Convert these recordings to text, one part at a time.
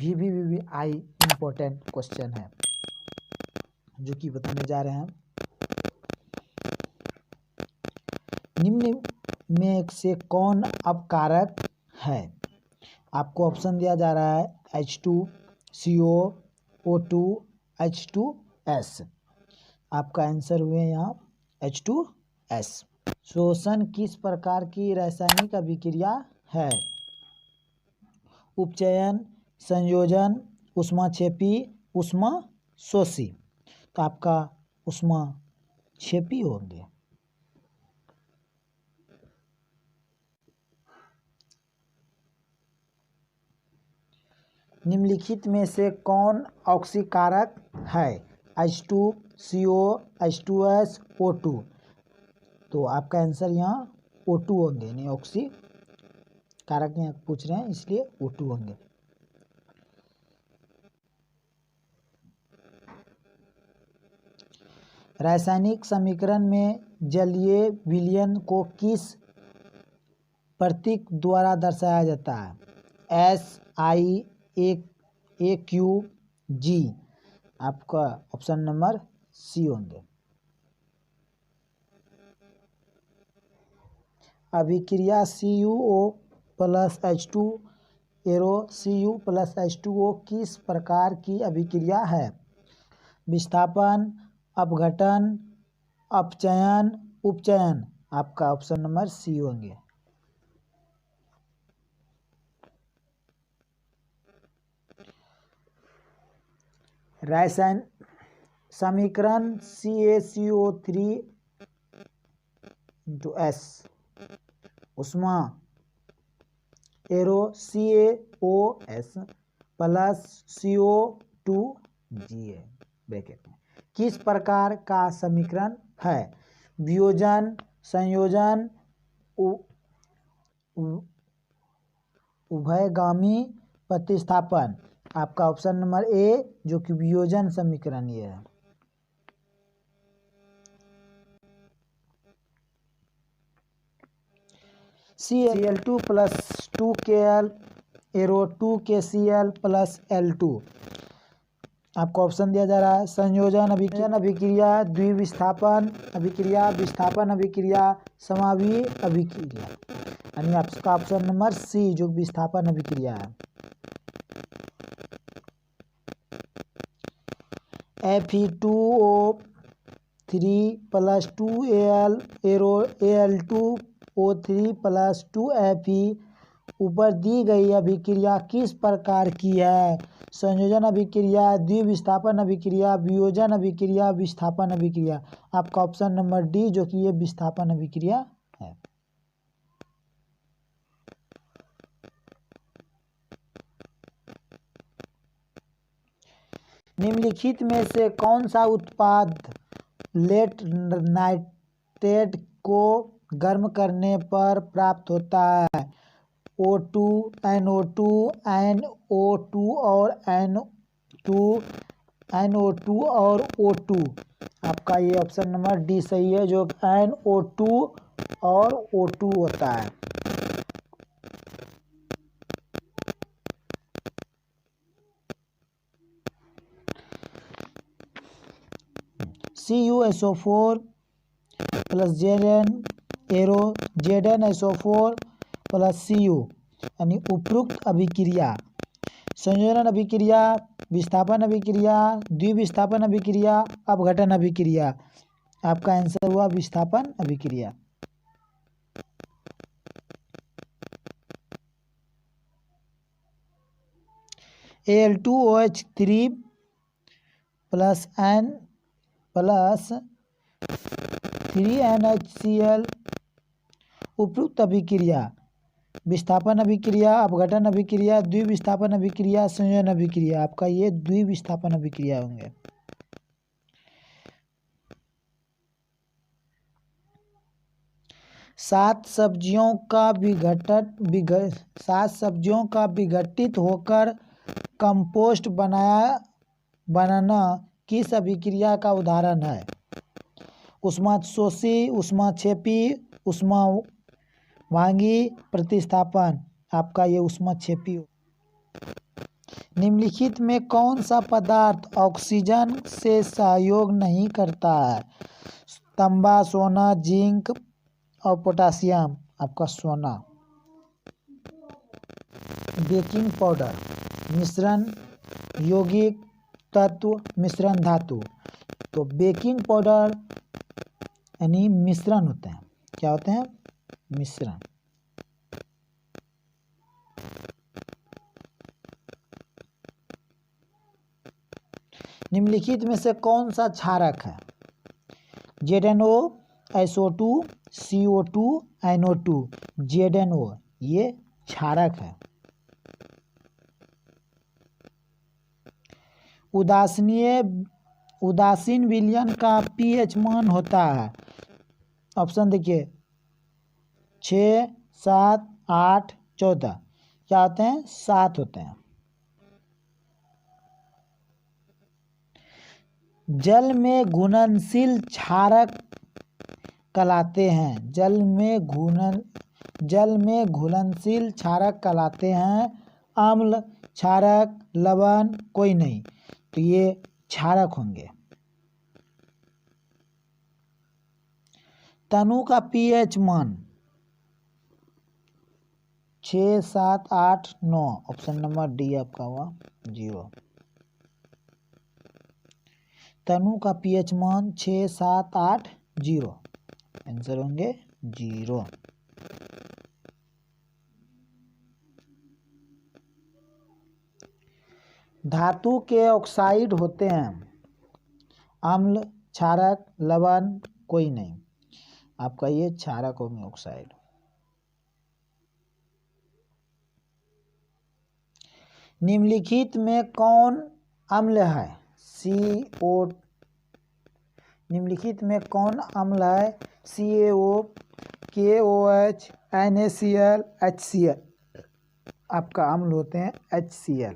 VVVI important question है जो कि बताने जा रहे हैं। निम्न में से कौन अपकारक है? आपको ऑप्शन दिया जा रहा है H2CO, O2, H2S। आपका आंसर हुए यहाँ H2S। शोषण किस प्रकार की रासायनिक अभिक्रिया है? उपचयन, संयोजन, ऊष्माक्षेपी, ऊष्माशोषी। तो आपका ऊष्माक्षेपी होंगे। निम्नलिखित में से कौन ऑक्सीकारक है? H2CO, H2S, O2। तो आपका आंसर यहाँ O2 होंगे, नहीं ऑक्सी कारक यहाँ पूछ रहे हैं इसलिए O2 होंगे। रासायनिक समीकरण में जलीय विलयन को किस प्रतीक द्वारा दर्शाया जाता है? SiAQG। आपका ऑप्शन नंबर सी होंगे। अभिक्रिया CuO plus H2 arrow Cu plus H2O किस प्रकार की अभिक्रिया है? विस्थापन, अपघटन, अपचयन, उपचयन। आपका ऑप्शन नंबर सी होंगे। रासायनिक समीकरण CaCO3 उष्मा एरो CaOS प्लस CO2G है ब्रैकेट में। किस प्रकार का समीकरण है? वियोजन, संयोजन, उभयगामी प्रतिस्थापन। आपका ऑप्शन नंबर ए जो कि वियोजन समीकरण ये है। Cl2 plus 2Kl arrow 2KCl plus L2। आपको ऑप्शन दिया जा रहा है संयोजन अभिक्रिया, द्विविस्थापन अभिक्रिया, विस्थापन अभिक्रिया, समावीय अभिक्रिया। यानी आपका ऑप्शन नंबर सी जो विस्थापन अभिक्रिया है। Fe2O3 plus 2Al arrow Al2O3 plus 2Fe ऊपर दी गई अभिक्रिया किस प्रकार की है? संयोजन अभिक्रिया, द्विविस्थापन अभिक्रिया, वियोजन अभिक्रिया, विस्थापन अभिक्रिया। आपका ऑप्शन नंबर डी जो कि ये विस्थापन अभिक्रिया है। निम्नलिखित में से कौन सा उत्पाद लेड नाइट्रेट को गर्म करने पर प्राप्त होता है? O2, NO2, NO2 और NO2 और O2। आपका ये ऑप्शन नंबर डी सही है जो NO2 और O2 होता है। CuSO4 plus Zn arrow ZnSO4 plus Cu यानी उपरोक्त अभिक्रिया संयोजन अभिक्रिया, विस्थापन अभिक्रिया, द्विविस्थापन अभिक्रिया, अपघटन अभिक्रिया। आपका आंसर हुआ विस्थापन अभिक्रिया। Al2OH3 plus N plus 3NHCl उपरोक्त अभिक्रिया विस्थापन अभिक्रिया, अपघटन अभिक्रिया, द्विविस्थापन अभिक्रिया, संयोजन अभिक्रिया। आपका ये द्विविस्थापन अभिक्रिया होंगे। सात सब्जियों का विघटित होकर कंपोस्ट बनाना किस अभिक्रिया का उदाहरण है? ऊष्माशोषी, ऊष्माक्षेपी, ऊष्मावांगी प्रतिस्थापन। आपका ये ऊष्माक्षेपी। निम्नलिखित में कौन सा पदार्थ ऑक्सीजन से सहयोग नहीं करता है? तांबा, सोना, जिंक और पोटासियम। आपका सोना। बेकिंग पाउडर मिश्रण यौगिक तत्व मिश्रण धातु। तो बेकिंग पाउडर यानी मिश्रण होते हैं। क्या होते हैं? मिश्रण। निम्नलिखित में से कौन सा क्षारक है? ZnO, SO2, CO2, NO2। ZnO ये क्षारक है। उदासीन विलयन का pH मान होता है। ऑप्शन देखिए 6, 7, 8, 14। क्या होते हैं? 7 होते हैं। जल में घुलनशील क्षारक कहलाते हैं। जल में घुलनशील क्षारक कहलाते हैं। अम्ल, क्षारक, लवण कोई नहीं। तो ये क्षारक होंगे। तनु का pH मान 6, 7, 8, 9। ऑप्शन नंबर डी आपका हुआ 0। तनु का pH मान 6, 7, 8, 0। आंसर होंगे 0। धातु के ऑक्साइड होते हैं। अम्ल, क्षारक, लवण कोई नहीं। आपका ये क्षारक होंगे ऑक्साइड। निम्नलिखित में कौन अम्ल है? निम्नलिखित में कौन अम्ल है? CaO, KOH, NaCl, HCl। आपका अम्ल होते हैं HCl।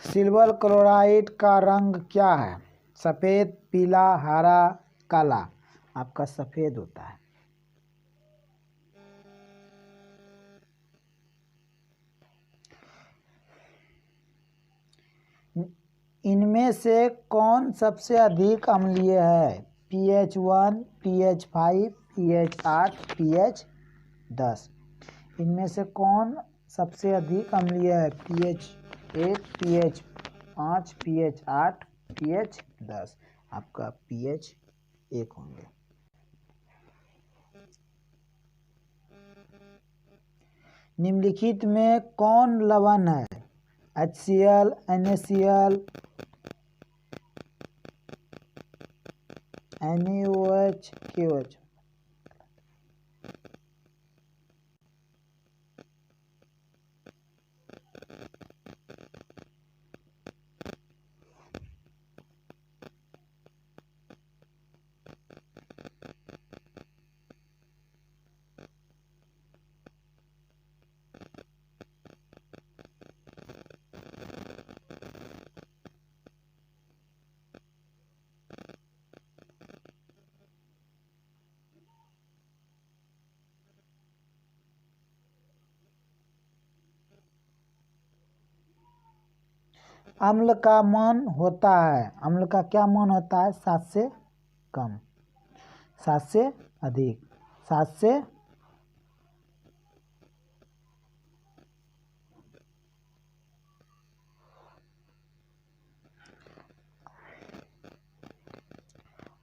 सिल्वर क्लोराइड का रंग क्या है? सफेद, पीला, हरा, काला। आपका सफेद होता है। इनमें से कौन सबसे अधिक अम्लीय है? pH 1, pH 5, pH 8, pH 10। इनमें से कौन सबसे अधिक अम्लीय है? pH 1, pH 5, pH 8, pH 10। आपका pH 1 होंगे। निम्नलिखित में कौन लवण है? HCl, NaCl, NaOH, KOH। अम्ल का मान होता है। अम्ल का क्या मान होता है? 7 से कम, 7 से अधिक, 7 से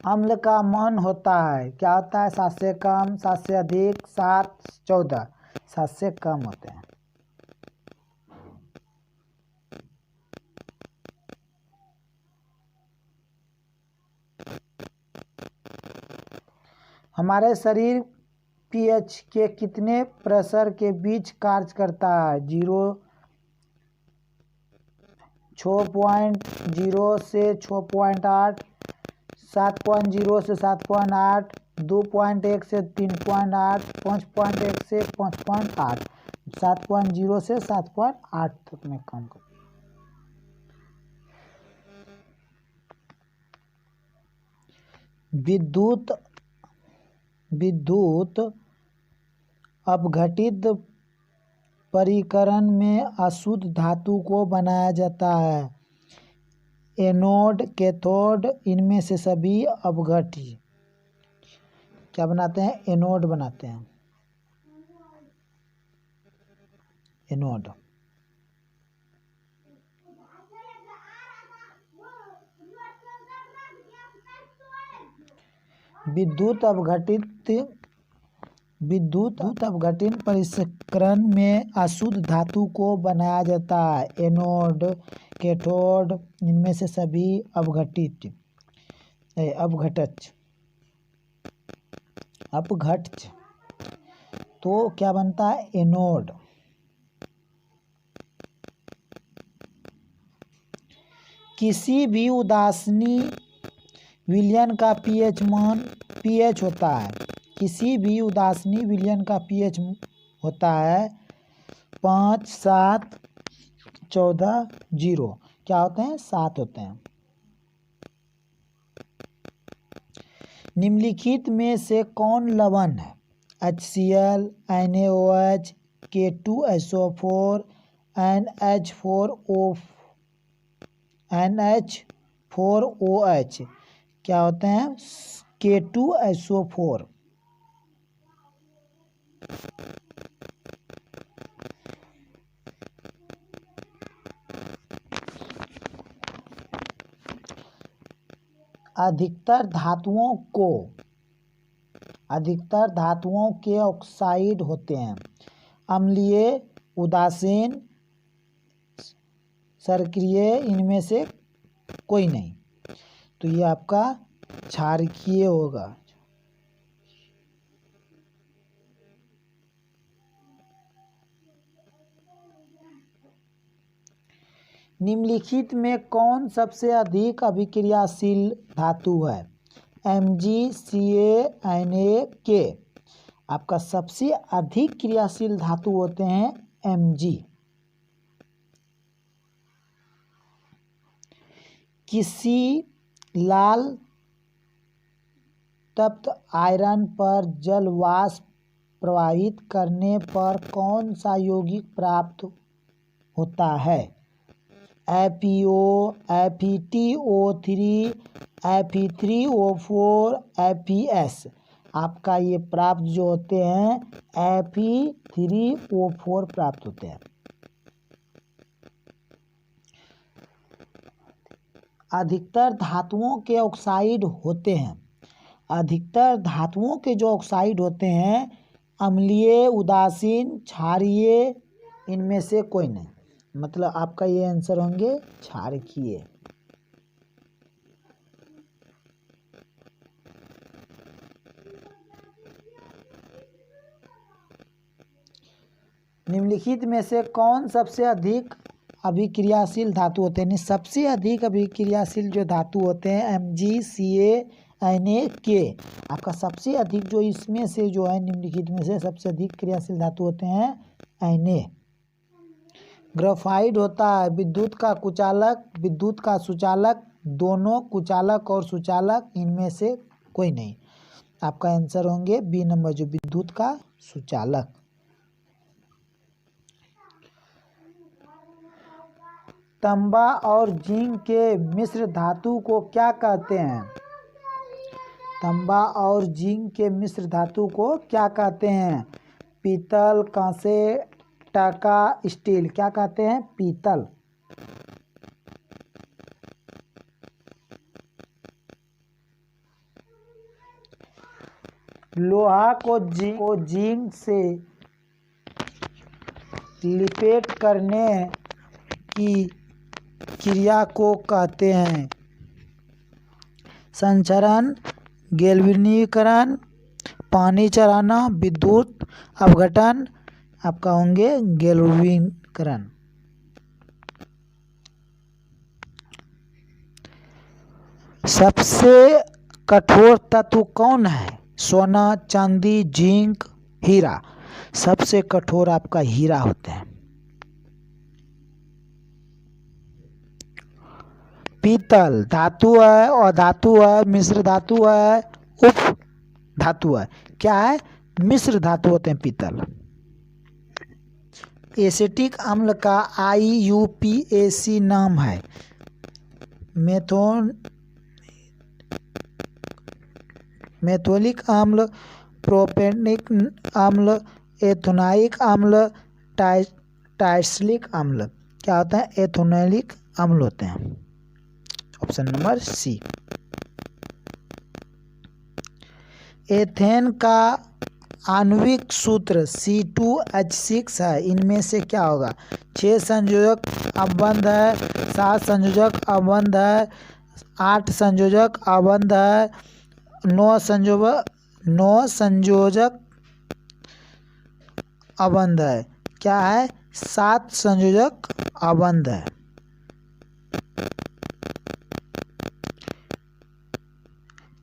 अम्ल का मान होता है। क्या होता है? 7 से कम, 7 से अधिक, 7, 14। 7 से कम होते हैं। हमारे शरीर pH के कितने प्रेशर के बीच कार्य करता है? 6.0 से 6.8, 7.0 से 7.8, 2.1 से 3.8, 5.1 से 5.8, 7.0 से 7.8 तक में काम कर। विद्युत अपघटित परिकरण में अशुद्ध धातु को बनाया जाता है। एनोड, कैथोड, इनमें से सभी अपघटित क्या बनाते हैं? एनोड बनाते हैं। एनोड। विद्युत अपघटन परिष्करण में अशुद्ध धातु को बनाया जाता है। एनोड, कैथोड, इनमें से सभी अपघटित। तो क्या बनता है? एनोड। किसी भी उदासीन विलयन का पीएच मान पीएच होता है। किसी भी उदासीन विलयन का पीएच होता है 5, 7, 14, 0। क्या होते हैं? 7 होते हैं। निम्नलिखित में से कौन लवण है? HCl, NaOH, K2SO4, NH4OH। क्या होते हैं? K2SO4। अधिकतर धातुओं के ऑक्साइड होते हैं। अम्लीय, उदासीन, सक्रिय, इनमें से कोई नहीं। तो ये आपका क्षारकीय होगा। निम्नलिखित में कौन सबसे अधिक अभिक्रियाशील धातु है? Mg, Ca, Na, K। आपका सबसे अधिक क्रियाशील धातु होते हैं Mg। किसी लाल तप्त आयरन पर जल वाष्प प्रवाहित करने पर कौन सा यौगिक प्राप्त होता है? FeO, FeTO3, Fe3O4, Fes। आपका ये प्राप्त जो होते हैं Fe3O4 प्राप्त होते हैं। अधिकतर धातुओं के ऑक्साइड होते हैं। अधिकतर धातुओं के जो ऑक्साइड होते हैं अम्लीय, उदासीन, क्षारीय, इनमें से कोई नहीं। मतलब आपका ये आंसर होंगे क्षारकीय। निम्नलिखित में से कौन सबसे अधिक अभिक्रियाशील धातु होते हैं? सबसे अधिक अभिक्रियाशील जो धातु होते हैं Mg, Ca, Na, K। आपका सबसे अधिक जो इसमें से जो है निम्नलिखित में से सबसे अधिक क्रियाशील धातु होते हैं Na। ग्रेफाइट होता है विद्युत का कुचालक, विद्युत का सुचालक, दोनों कुचालक और सुचालक, इनमें से कोई नहीं। आपका आंसर होंगे बी नंबर, जो विद्युत का सुचालक। तांबा और जिंक के मिश्र धातु को क्या कहते हैं? तांबा और जिंक के मिश्र धातु को क्या कहते हैं? पीतल, कांसे, टाका, स्टील। क्या कहते हैं? पीतल। लोहा को जिंक से लिपेट करने की क्रिया को कहते हैं संचरण, गैल्वेनीकरण, पानी चढ़ाना, विद्युत अपघटन। आपका होंगे गैल्वेनीकरण। सबसे कठोर तत्व कौन है? सोना, चांदी, जिंक, हीरा। सबसे कठोर आपका हीरा होते हैं। पीतल धातु है, अधातु है, मिश्र धातु है, उप धातु है। क्या है? मिश्र धातु होते हैं पीतल। एसिटिक अम्ल का IUPAC नाम है। मेथोलिक अम्ल, प्रोपेनिक अम्ल, एथोनाइक अम्ल, टाइसलिक अम्ल। क्या होता है? एथोनाइलिक अम्ल होते हैं। Option number C. एथेन का आणविक सूत्र C2H6 है। इनमें से क्या होगा? 6 संयोजक अबंध है, 7 संयोजक अबंध है, 8 संयोजक अबंध है, 9 संयोजक अबंध है। क्या है? 7 संयोजक अबंध है।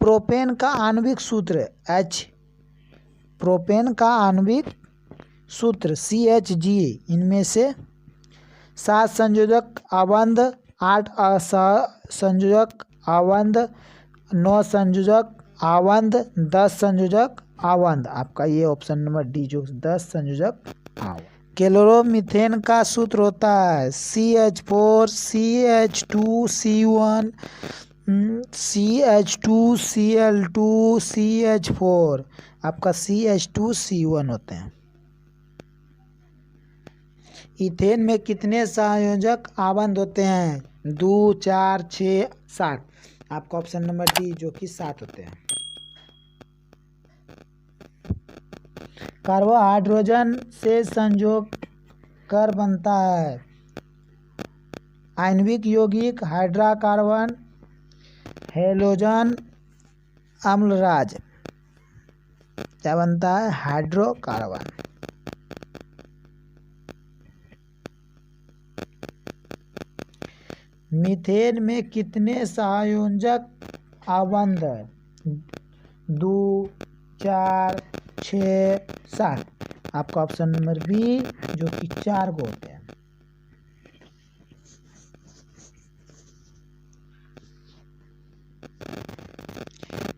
प्रोपेन का आणविक सूत्र प्रोपेन का आणविक सूत्र CHG। इनमें से 7 संयोजक अबंध, 8 संयोजक अबंध, 9 संयोजक अबंध, 10 संयोजक अबंध। आपका ये ऑप्शन नंबर डी जो 10 संयोजक अबंध। क्लोरोमीथेन का सूत्र होता है CH4 CH2 C1 CH2 Cl2 CH4। आपका CH2 C1 होते हैं। इथेन में कितने संयोजक अबंध होते हैं? 2, 4, 6, 7। आपका ऑप्शन नंबर डी जो कि 7 होते हैं। कार्बोहाइड्रोजन से संयोग कर बनता है आणविक यौगिक हाइड्रोकार्बन, हैलोजन, अम्लराज। क्या बनता है? हाइड्रोकार्बन। मीथेन में कितने संयोजक अबंध है? 2, 4, 6, 7। आपका ऑप्शन नंबर बी जो कि 4 को होते हैं।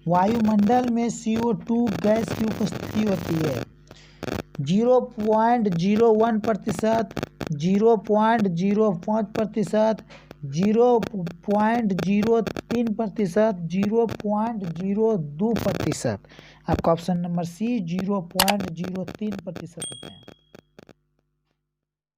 वायुमंडल में CO2 गैस की उपस्थिति होती है 0.01%, 0.05%, 0.03%, 0.02%। आपका ऑप्शन नंबर सी 0.03% होते हैं।